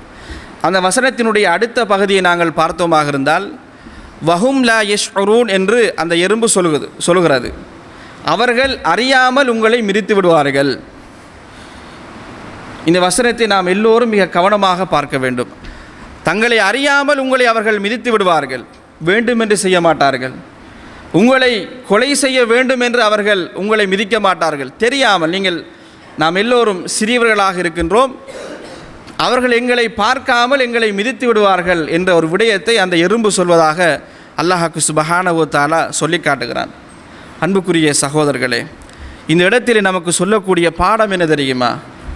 Speaker 1: அந்த வசனத்தினுடைய அடுத்த பகுதியை நாங்கள் பார்த்தோமாக இருந்தால் வஹும் லா யஷ்உரூன் என்று அந்த எறும்பு சொல்கிறது, அவர்கள் அறியாமல் உங்களை மிதித்து விடுவார்கள். இந்த வசனத்தை நாம் எல்லோரும் மிக கவனமாக பார்க்க வேண்டும். தங்களை அறியாமல் உங்களை அவர்கள் மிதித்து விடுவார்கள், வேண்டுமென்று செய்ய மாட்டார்கள். உங்களை கொலை செய்ய வேண்டும் என்று அவர்கள் உங்களை மிதிக்க மாட்டார்கள். தெரியாமல் நாம் எல்லோரும் சிறியவர்களாக இருக்கின்றோம், அவர்கள் எங்களை பார்க்காமல் எங்களை மிதித்து விடுவார்கள் என்ற ஒரு விடயத்தை அந்த எறும்பு சொல்வதாக அல்லாஹ்வுக்கு சுப்ஹானஹு வ தஆலா சொல்லி காட்டுகிறான். அன்புக்குரிய சகோதரர்களே, இந்த இடத்தில் நமக்கு சொல்லக்கூடிய பாடம் என்ன தெரியுமா?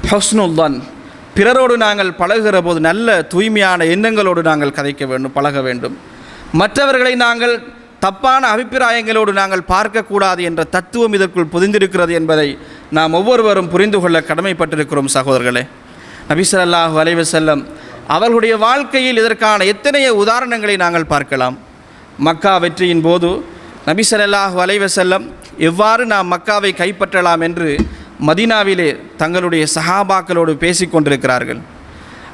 Speaker 1: ஹுஸ்னுல் தன், பிறரோடு நாங்கள் பழகுகிற போது நல்ல தூய்மையான எண்ணங்களோடு நாங்கள் கதைக்க வேண்டும், பழக வேண்டும். மற்றவர்களை நாங்கள் தப்பான அபிப்பிராயங்களோடு நாங்கள் பார்க்கக்கூடாது என்ற தத்துவம் இதற்குள் புதிந்திருக்கிறது என்பதை நாம் ஒவ்வொருவரும் புரிந்து கொள்ள கடமைப்பட்டிருக்கிறோம் சகோதரர்களே. நபி ஸல்லல்லாஹு அலைஹி வஸல்லம் அவர்களுடைய வாழ்க்கையில் இதற்கான எத்தனைய உதாரணங்களை நாங்கள் பார்க்கலாம். மக்கா வெற்றியின் போது நபி ஸல்லல்லாஹு அலைஹி வஸல்லம் எவ்வாறு நாம் மக்காவை கைப்பற்றலாம் என்று மதீனாவிலே தங்களுடைய சஹாபாக்களோடு பேசிக்கொண்டிருக்கிறார்கள்.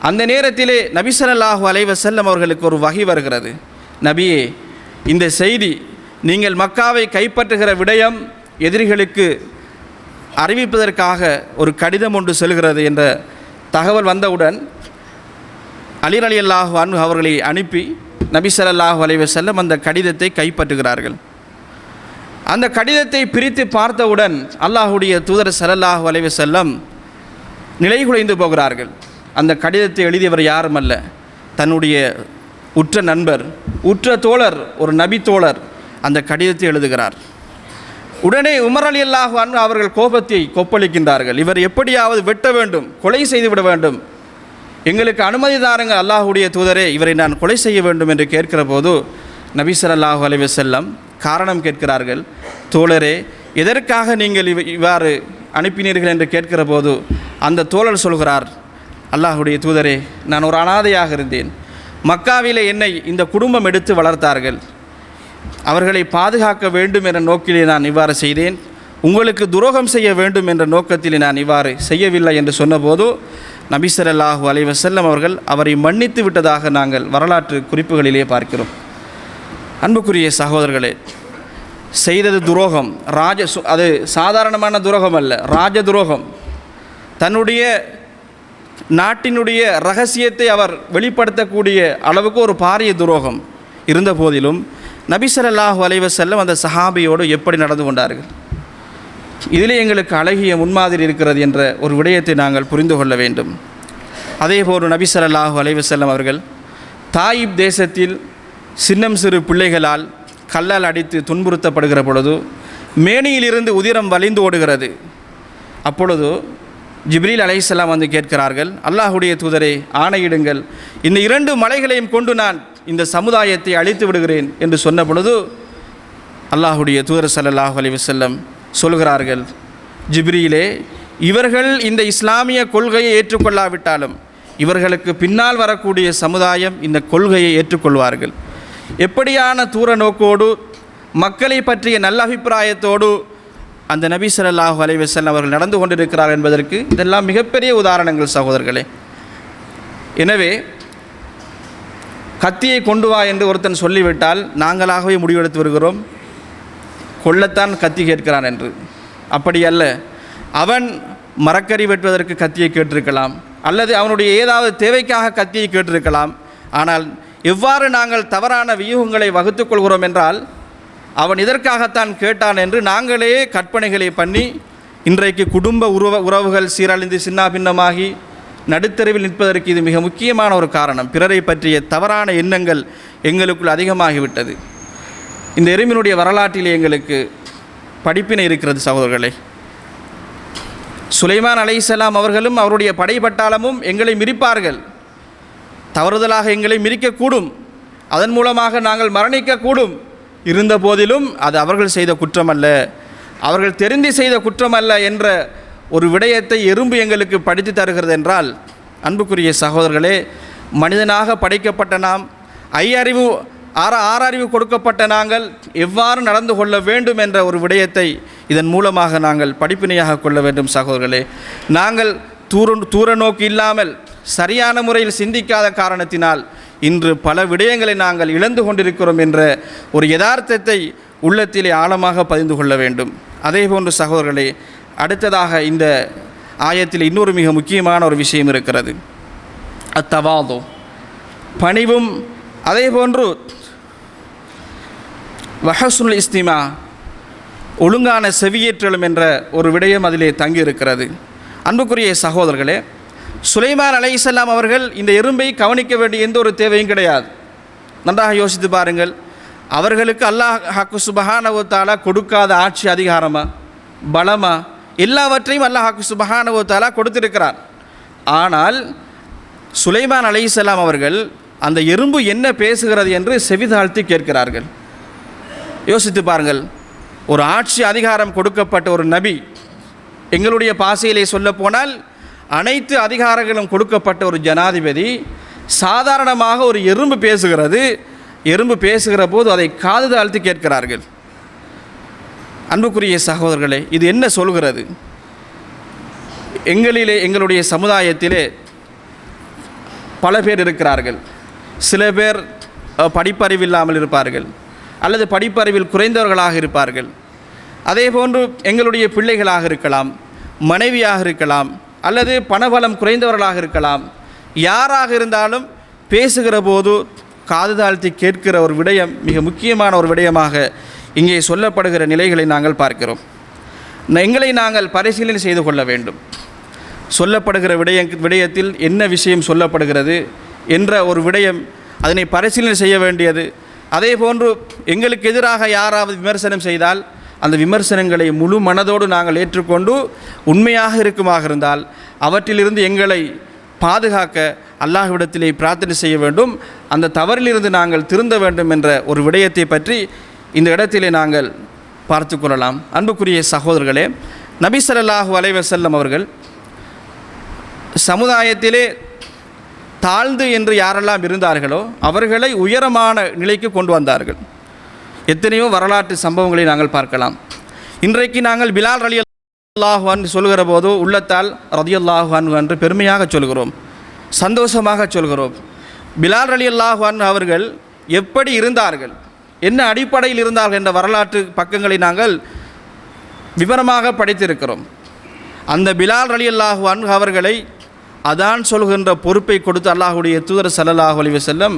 Speaker 1: அந்த நேரத்திலே நபி ஸல்லல்லாஹு அலைஹி வஸல்லம் அவர்களுக்கு ஒரு வஹி வருகிறது. நபியே, இந்த செய்தி, நீங்கள் மக்காவை கைப்பற்றுகிற விடயம் எதிரிகளுக்கு அறிவிப்பதற்காக ஒரு கடிதம் ஒன்று செல்கிறது என்ற தகவல் வந்தவுடன் அலி ரலியல்லாஹு அன்ஹு அவர்களை அனுப்பி நபி ஸல்லல்லாஹு அலைஹி வஸல்லம் அந்த கடிதத்தை கைப்பற்றுகிறார்கள். அந்த கடிதத்தை பிரித்து பார்த்தவுடன் அல்லாஹ்வுடைய தூதர் ஸல்லல்லாஹு அலைஹி வஸல்லம் நிலைகுலைந்து போகிறார்கள். அந்த கடிதத்தை எழுதியவர் யாரும் அல்ல, தன்னுடைய உற்ற நண்பர், உற்ற தோழர், ஒரு நபி தோழர் அந்த கடிதத்தை எழுதுகிறார். உடனே உமர் ரலியல்லாஹு அன்ஹு அவர்கள் கோபத்தை கொப்பளிக்கின்றார்கள். இவர் எப்படியாவது வெட்ட வேண்டும், கொலை செய்துவிட வேண்டும், எங்களுக்கு அனுமதி தாருங்கள் அல்லாஹுடைய தூதரே, இவரை நான் கொலை செய்ய வேண்டும் என்று கேட்கிற போது நபி ஸல்லல்லாஹு அலைஹி வஸல்லம் காரணம் கேட்கிறார்கள். தோழரே, எதற்காக நீங்கள் இவ்வாறு அனுப்பினீர்கள் என்று கேட்கிற போது அந்த தோழர் சொல்கிறார், அல்லாஹுடைய தூதரே, நான் ஒரு அனாதையாக இருந்தேன், மக்காவிலே என்னை இந்த குடும்பம் எடுத்து வளர்த்தார்கள், அவர்களை பாதுகாக்க வேண்டும் என்ற நோக்கிலே நான் இவ்வாறு செய்தேன், உங்களுக்கு துரோகம் செய்ய வேண்டும் என்ற நோக்கத்தில் நான் இவ்வாறு செய்யவில்லை என்று சொன்னபோது நபி ஸல்லல்லாஹு அலைஹி வஸல்லம் அவர்கள் அவரை மன்னித்து விட்டதாக நாங்கள் வரலாற்று குறிப்புகளிலே பார்க்கிறோம். அன்புக்குரிய சகோதரர்களே, செய்தது துரோகம், அது சாதாரணமான துரோகம் அல்ல, ராஜ துரோகம். தன்னுடைய நாட்டினுடைய இரகசியத்தை அவர் வெளிப்படுத்தக்கூடிய அளவுக்கு ஒரு பாரிய துரோகம் இருந்த போதிலும் நபி ஸல்லல்லாஹு அலைஹி வஸல்லம் அந்த சஹாபியோடு எப்படி நடந்து கொண்டார்கள், இதிலே எங்களுக்கு அழகிய முன்மாதிரி இருக்கிறது என்ற ஒரு விடயத்தை நாங்கள் புரிந்து கொள்ள வேண்டும். அதேபோன்று நபி ஸல்லல்லாஹு அலைஹி வஸல்லம் அவர்கள் தாயிப் தேசத்தில் சின்னம் சிறு பிள்ளைகளால் கல்லால் அடித்து துன்புறுத்தப்படுகிற பொழுது மேனியிலிருந்து உதிரம் வலிந்து ஓடுகிறது. அப்பொழுது ஜிப்ரீல் அலைஹிஸ்ஸலாம் வந்து கேட்கிறார்கள், அல்லாஹுடைய தூதரே, ஆணையிடுங்கள், இந்த 2 மலைகளையும் கொண்டு நான் இந்த சமுதாயத்தை அழித்து விடுகிறேன் என்று சொன்ன பொழுது அல்லாஹுடைய தூதர் ஸல்லல்லாஹு அலைஹி வஸல்லம் சொல்கிறார்கள், ஜிப்ரீலே, இவர்கள் இந்த இஸ்லாமிய கொள்கையை ஏற்றுக்கொள்ளாவிட்டாலும் இவர்களுக்கு பின்னால் வரக்கூடிய சமுதாயம் இந்த கொள்கையை ஏற்றுக்கொள்வார்கள். எப்படியான தூர நோக்கோடு மக்களை பற்றிய நல்ல அபிப்பிராயத்தோடு அந்த நபி ஸல்லல்லாஹு அலைஹி வஸல்லம் அவர்கள் நடந்து கொண்டிருக்கிறார் என்பதற்கு இதெல்லாம் மிகப்பெரிய உதாரணங்கள் சகோதரர்களே. எனவே கத்தியை கொண்டு வா என்று ஒருத்தன் சொல்லிவிட்டால் நாங்களாகவே முடிவெடுத்து வருகிறோம், கொல்லத்தான் கத்தி கேட்கிறான் என்று. அப்படி அல்ல, அவன் மரக்கறி வெட்டுவதற்கு கத்தியை கேட்டிருக்கலாம், அல்லது அவனுடைய ஏதாவது தேவைக்காக கத்தியை கேட்டிருக்கலாம். ஆனால் எவ்வாறு நாங்கள் தவறான வியூகங்களை வகுத்துக் கொள்கிறோம் என்றால் அவன் இதற்காகத்தான் கேட்டான் என்று நாங்களே கற்பனைகளை பண்ணி இன்றைக்கு குடும்ப உறவுகள் சீரழிந்து சின்னாபின்னமாகி நடுத்தருவில் நிற்பதற்கு இது மிக முக்கியமான ஒரு காரணம். பிறரை பற்றிய தவறான எண்ணங்கள் எங்களுக்குள் அதிகமாகிவிட்டது. இந்த எறும்பினுடைய வரலாற்றிலே எங்களுக்கு படிப்பினை இருக்கிறது சகோதரர்களே. சுலைமான் அலைஹிஸ்ஸலாம் அவர்களும் அவருடைய படைப்பட்டாளமும் எங்களை மிரிப்பார்கள், தவறுதலாக எங்களை மிரிக்கக்கூடும், அதன் மூலமாக நாங்கள் மரணிக்கக்கூடும். இருந்த போதிலும் அது அவர்கள் செய்த குற்றமல்ல, அவர்கள் தெரிந்து செய்த குற்றமல்ல என்ற ஒரு விடயத்தை எறும்பு எங்களுக்கு படித்து தருகிறது என்றால், அன்புக்குரிய சகோதரர்களே, மனிதனாக படைக்கப்பட்ட நாம், ஆறறிவு கொடுக்கப்பட்ட நாங்கள் எவ்வாறு நடந்து கொள்ள வேண்டும் என்ற ஒரு விடயத்தை இதன் மூலமாக நாங்கள் படிப்பினையாக கொள்ள வேண்டும் சகோதரர்களே. நாங்கள் தூர நோக்கு இல்லாமல் சரியான முறையில் சிந்திக்காத காரணத்தினால் இன்று பல விடயங்களை நாங்கள் இழந்து கொண்டிருக்கிறோம் என்ற ஒரு யதார்த்தத்தை உள்ளத்திலே ஆழமாக பதிந்து கொள்ள வேண்டும். அதேபோன்று சகோதரர்களே, அடுத்ததாக இந்த ஆயத்தில் இன்னொரு மிக முக்கியமான ஒரு விஷயம் இருக்கிறது, அத்தவாது, பணிவும், அதேபோன்று வஹசுல் இஸ்திமா, ஒழுங்கான செவியேற்றலும் என்ற ஒரு விடயம் அதிலே தங்கி இருக்கிறது. அன்புக்குரிய சகோதரர்களே, சுலைமான் அலைஹிஸ்ஸலாம் அவர்கள் இந்த எறும்பை கவனிக்க வேண்டிய எந்த ஒரு தேவையும் கிடையாது. நன்றாக யோசித்து பாருங்கள், அவர்களுக்கு அல்லாஹ் சுப்ஹானஹு வ தஆலா கொடுக்காத ஆட்சி அதிகாரமா, பலமா, எல்லாவற்றையும் அல்லாஹ் சுப்ஹானஹு வ தஆலா கொடுத்திருக்கிறார். ஆனால் சுலைமான் அலைஹிஸ்ஸலாம் அவர்கள் அந்த எறும்பு என்ன பேசுகிறது என்று செவிதாழ்த்தி கேட்கிறார்கள். யோசித்து பாருங்கள், ஒரு ஆட்சி அதிகாரம் கொடுக்கப்பட்ட ஒரு நபி, எங்களுடைய பாசையிலே சொல்ல போனால் அனைத்து அதிகாரங்களும் கொடுக்கப்பட்ட ஒரு ஜனாதிபதி, சாதாரணமாக ஒரு எறும்பு பேசுகிறது, எறும்பு பேசுகிற போது அதை காது தாழ்த்தி கேட்கிறார்கள். அன்புக்குரிய சகோதரர்களே, இது என்ன சொல்கிறது? எங்களுடைய சமுதாயத்திலே பல பேர் இருக்கிறார்கள். சில பேர் படிப்பறிவில்லாமல் இருப்பார்கள், அல்லது படிப்பறிவில் குறைந்தவர்களாக இருப்பார்கள். அதேபோன்று எங்களுடைய பிள்ளைகளாக இருக்கலாம், மனைவியாக இருக்கலாம், அல்லது பணபலம் குறைந்தவர்களாக இருக்கலாம். யாராக இருந்தாலும் பேசுகிற போது காது தாழ்த்தி கேட்கிற ஒரு விடயம் மிக முக்கியமான ஒரு விடயமாக இங்கே சொல்லப்படுகிற நிலைகளை நாங்கள் பார்க்கிறோம். எங்களை நாங்கள் பரிசீலனை செய்து கொள்ள வேண்டும். சொல்லப்படுகிற விடயத்தில் என்ன விஷயம் சொல்லப்படுகிறது என்ற ஒரு விடயம், அதனை பரிசீலனை செய்ய வேண்டியது. அதே போன்று எங்களுக்கு எதிராக யாராவது விமர்சனம் செய்தால் அந்த விமர்சனங்களை முழு மனதோடு நாங்கள் ஏற்றுக்கொண்டு உண்மையாக இருக்குமாக இருந்தால் அவற்றிலிருந்து எங்களை பாதுகாக்க அல்லாஹ்விடத்திலே பிரார்த்தனை செய்ய வேண்டும். அந்த தவறிலிருந்து நாங்கள் திருந்த வேண்டும் என்ற ஒரு விடயத்தை பற்றி இந்த இடத்திலே நாங்கள் பார்த்து கொள்ளலாம். அன்புக்குரிய சகோதரர்களே, நபி ஸல்லல்லாஹு அலைஹி வஸல்லம் அவர்கள் சமுதாயத்திலே தாழ்ந்து என்று யாரெல்லாம் இருந்தார்களோ அவர்களை உயரமான நிலைக்கு கொண்டு வந்தார்கள். எத்தனையோ வரலாற்று சம்பவங்களை நாங்கள் பார்க்கலாம். இன்றைக்கு நாங்கள் பிலால் ரலியல்லாஹு அன்ஹு சொல்கிற போது உள்ளத்தால் ரலியல்லாஹு அன்ஹு என்று பெருமையாக சொல்கிறோம், சந்தோஷமாக சொல்கிறோம். பிலால் ரலியல்லாஹு அன்ஹு அவர்கள் எப்படி இருந்தார்கள், என்ன அடிப்படையில் இருந்தார்கள் என்ற வரலாற்று பக்கங்களை நாங்கள் விவரமாக படித்திருக்கிறோம். அந்த பிலால் ரலியல்லாஹு அன்ஹு அவர்களை அதான் சொல்கின்ற பொறுப்பை கொடுத்து அல்லாஹ்வுடைய தூதர் ஸல்லல்லாஹு அலைஹி வஸல்லம்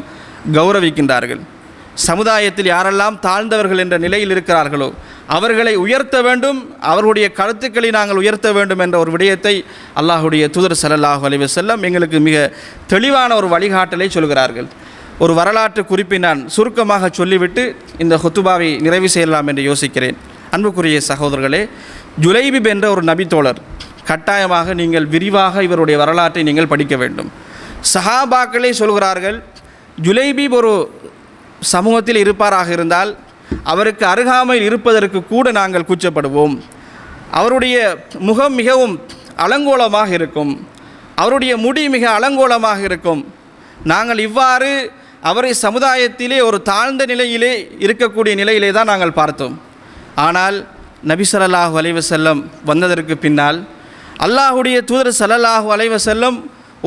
Speaker 1: கௌரவிக்கின்றார்கள். சமுதாயத்தில் யாரெல்லாம் தாழ்ந்தவர்கள் என்ற நிலையில் இருக்கிறார்களோ அவர்களை உயர்த்த வேண்டும், அவர்களுடைய கருத்துக்களை நாங்கள் உயர்த்த வேண்டும் என்ற ஒரு விடயத்தை அல்லாஹ்வுடைய தூதர் ஸல்லல்லாஹு அலைஹி வஸல்லம் எங்களுக்கு மிக தெளிவான ஒரு வழிகாட்டலை சொல்கிறார்கள். ஒரு வரலாற்று குறிப்பை நான் சுருக்கமாக சொல்லிவிட்டு இந்த ஹுத்துபாவை நிறைவு செய்யலாம் என்று யோசிக்கிறேன். அன்புக்குரிய சகோதரர்களே, ஜுலைபிப் என்ற ஒரு நபித்தோழர், கட்டாயமாக நீங்கள் விரிவாக இவருடைய வரலாற்றை நீங்கள் படிக்க வேண்டும். சஹாபாக்களே சொல்கிறார்கள், ஜுலைபிப் ஒரு சமூகத்தில் இருப்பாராக இருந்தால் அவருக்கு அருகாமையில் இருப்பதற்கு கூட நாங்கள் கூச்சப்படுவோம். அவருடைய முகம் மிகவும் அலங்கோலமாக இருக்கும், அவருடைய முடி மிக அலங்கோலமாக இருக்கும். நாங்கள் இவ்வாறு அவரை சமுதாயத்திலே ஒரு தாழ்ந்த நிலையிலே இருக்கக்கூடிய நிலையிலே தான் நாங்கள் பார்த்தோம். ஆனால் நபி ஸல்லல்லாஹு அலைஹி வஸல்லம் வந்ததற்கு பின்னால் அல்லாஹ்வுடைய தூதர் ஸல்லல்லாஹு அலைஹி வஸல்லம்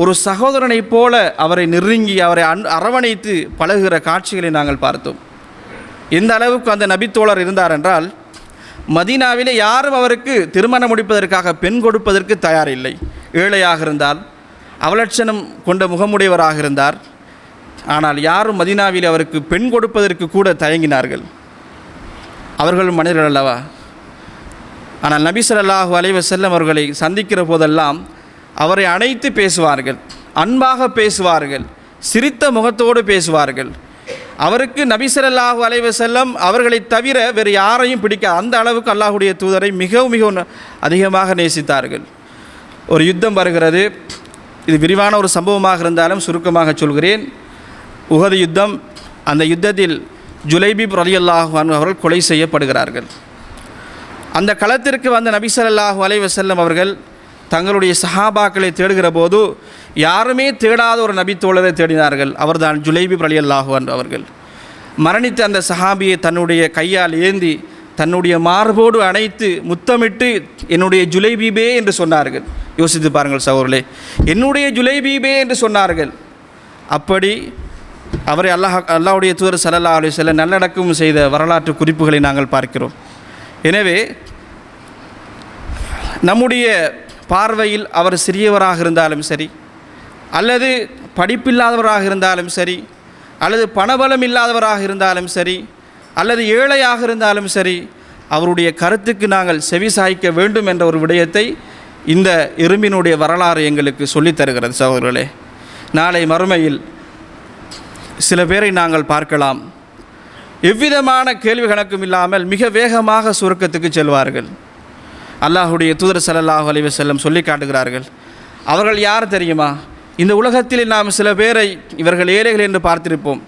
Speaker 1: ஒரு சகோதரனைப் போல அவரை நெருங்கி அவரை அரவணைத்து பழகுகிற காட்சிகளை நாங்கள் பார்த்தோம். எந்த அளவுக்கு அந்த நபித்தோழர் இருந்தார் என்றால், மதீனாவிலே யாரும் அவருக்கு திருமணம் முடிப்பதற்காக பெண் கொடுப்பதற்கு தயாரில்லை. ஏழையாக இருந்தால், அவலட்சணம் கொண்ட முகமுடையவராக இருந்தார். ஆனால் யாரும் மதீனாவில் அவருக்கு பெண் கொடுப்பதற்கு கூட தயங்கினார்கள். அவர்கள் மனிதர்கள் அல்லவா? ஆனால் நபி ஸல்லல்லாஹு அலைஹி வஸல்லம் அவர்களை சந்திக்கிற போதெல்லாம் அவரை அணைத்து பேசுவார்கள், அன்பாக பேசுவார்கள், சிரித்த முகத்தோடு பேசுவார்கள். அவருக்கு நபி ஸல்லல்லாஹு அலைஹி வஸல்லம் அவர்களை தவிர வேறு யாரையும் பிடிக்காது. அந்த அளவுக்கு அல்லாஹ்வுடைய தூதரை மிகவும் அதிகமாக நேசித்தார்கள். ஒரு யுத்தம் வருகிறது. இது விரிவான ஒரு சம்பவமாக இருந்தாலும் சுருக்கமாக சொல்கிறேன். உஹது யுத்தம். அந்த யுத்தத்தில் ஜுலைபிப் ரலியல்லாஹு அன்ஹு அவர்கள் கொலை செய்யப்படுகிறார்கள். அந்த களத்திற்கு வந்த நபி ஸல்லல்லாஹு அலைஹி வஸல்லம் அவர்கள் தங்களுடைய சஹாபாக்களை தேடுகிற போது யாருமே தேடாத ஒரு நபித்தோழரை தேடினார்கள். அவர்தான் ஜுலைபிப் ரலியல்லாஹு அன்ஹு அவர்கள். மரணித்த அந்த சஹாபியை தன்னுடைய கையால் ஏந்தி தன்னுடைய மார்போடு அணைத்து முத்தமிட்டு என்னுடைய ஜுலைபிபே என்று சொன்னார்கள். யோசித்து பாருங்கள் சகோதரர்களே, என்னுடைய ஜுலைபிபே என்று சொன்னார்கள். அப்படி அவரை அல்லாஹ்வுடைய தூதர் ஸல்லல்லாஹு அலைஹி வஸல்லம் நல்லடக்கம் செய்த வரலாற்று குறிப்புகளை நாங்கள் பார்க்கிறோம். எனவே நம்முடைய பார்வையில் அவர் சிறியவராக இருந்தாலும் சரி, அல்லது படிப்பில்லாதவராக இருந்தாலும் சரி, அல்லது பணபலம் இல்லாதவராக இருந்தாலும் சரி, அல்லது ஏழையாக இருந்தாலும் சரி, அவருடைய கருத்துக்கு நாங்கள் செவிசாய்க்க வேண்டும் என்ற ஒரு விடயத்தை இந்த எறும்பினுடைய வரலாறு எங்களுக்கு சொல்லித் தருகிறது. சகோதரர்களே, நாளை மறுமையில் சில பேரை நாங்கள் பார்க்கலாம், எவ்விதமான கேள்வி கணக்கும் இல்லாமல் மிக வேகமாக சுருக்கத்துக்கு செல்வார்கள். அல்லாஹ்வுடைய தூதர் ஸல்லல்லாஹு அலைஹி வஸல்லம் சொல்லி காட்டுகிறார்கள். அவர்கள் யார் தெரியுமா? இந்த உலகத்தில் நாம் சில பேரை இவர்கள் ஏழைகள் என்று பார்த்திருப்போம்.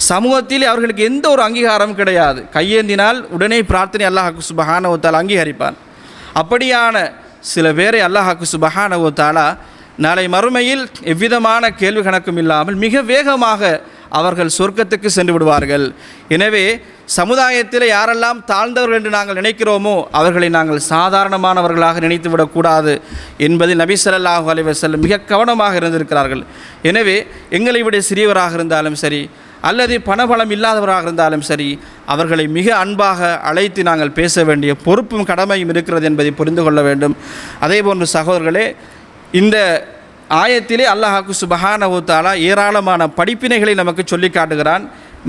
Speaker 1: சமூகத்தில் அவர்களுக்கு எந்த ஒரு அங்கீகாரமும் கிடையாது. கையேந்தினால் உடனே பிரார்த்தனை அல்லாஹ் சுப்ஹானஹு வ தஆலா அங்கீகரிப்பான். அப்படியான சில பேரை அல்லாஹ் சுப்ஹானஹு வ தஆலா நாளை மறுமையில் எவ்விதமான கேள்வி கணக்கும் இல்லாமல் மிக வேகமாக அவர்கள் சொர்க்கத்துக்கு சென்று விடுவார்கள். எனவே சமுதாயத்தில் யாரெல்லாம் தாழ்ந்தவர்கள் என்று நாங்கள் நினைக்கிறோமோ அவர்களை நாங்கள் சாதாரணமானவர்களாக நினைத்து விடக்கூடாது என்பதில் நபி ஸல்லல்லாஹு அலைஹி வஸல்லம் மிக கவனமாக இருந்திருக்கிறார்கள். எனவே எங்களை விட சிறியவராக இருந்தாலும் சரி, அல்லது பணபலம் இல்லாதவராக இருந்தாலும் சரி, அவர்களை மிக அன்பாக அழைத்து நாங்கள் பேச வேண்டிய பொறுப்பும் கடமையும் இருக்கிறது என்பதை புரிந்து கொள்ள வேண்டும். அதேபோன்று சகோதரர்களே, இந்த ஆயத்திலே அல்லாஹ் சுப்ஹானஹு வ தஆலா ஏராளமான படிப்பினைகளை நமக்கு சொல்லி காட்டுகிறான்.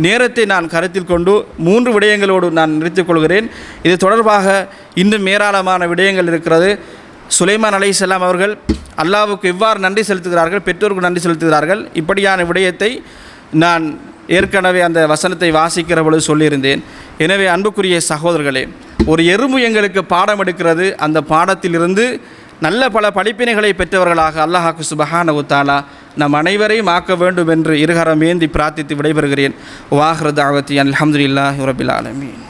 Speaker 1: நேரத்தை நான் கருத்தில் கொண்டு 3 விடயங்களோடு நான் நிறுத்திக் கொள்கிறேன். இது தொடர்பாக இன்னும் ஏராளமான விடயங்கள் இருக்கிறது. சுலைமான் அலைஹிஸ்ஸலாம் அவர்கள் அல்லாஹ்வுக்கு எவ்வாறு நன்றி செலுத்துகிறார்கள், பெற்றோருக்கு நன்றி செலுத்துகிறார்கள், இப்படியான விடயத்தை நான் ஏற்கனவே அந்த வசனத்தை வாசிக்கிற பொழுது சொல்லியிருந்தேன். எனவே அன்புக்குரிய சகோதரர்களே, ஒரு எறும்பு எங்களுக்கு பாடம் எடுக்கிறது, அந்த பாடத்திலிருந்து நல்ல பல படிப்பினைகளை பெற்றவர்களாக அல்லாஹ் சுப்ஹானஹு வ தஆலா நம் அனைவரையும் ஆக்க வேண்டும் என்று இருகரம் ஏந்தி பிரார்த்தித்து விடைபெறுகிறேன். வாஹிரு தஅவத்தி அல்ஹம்துலில்லாஹி ரப்பில் ஆலமீன்.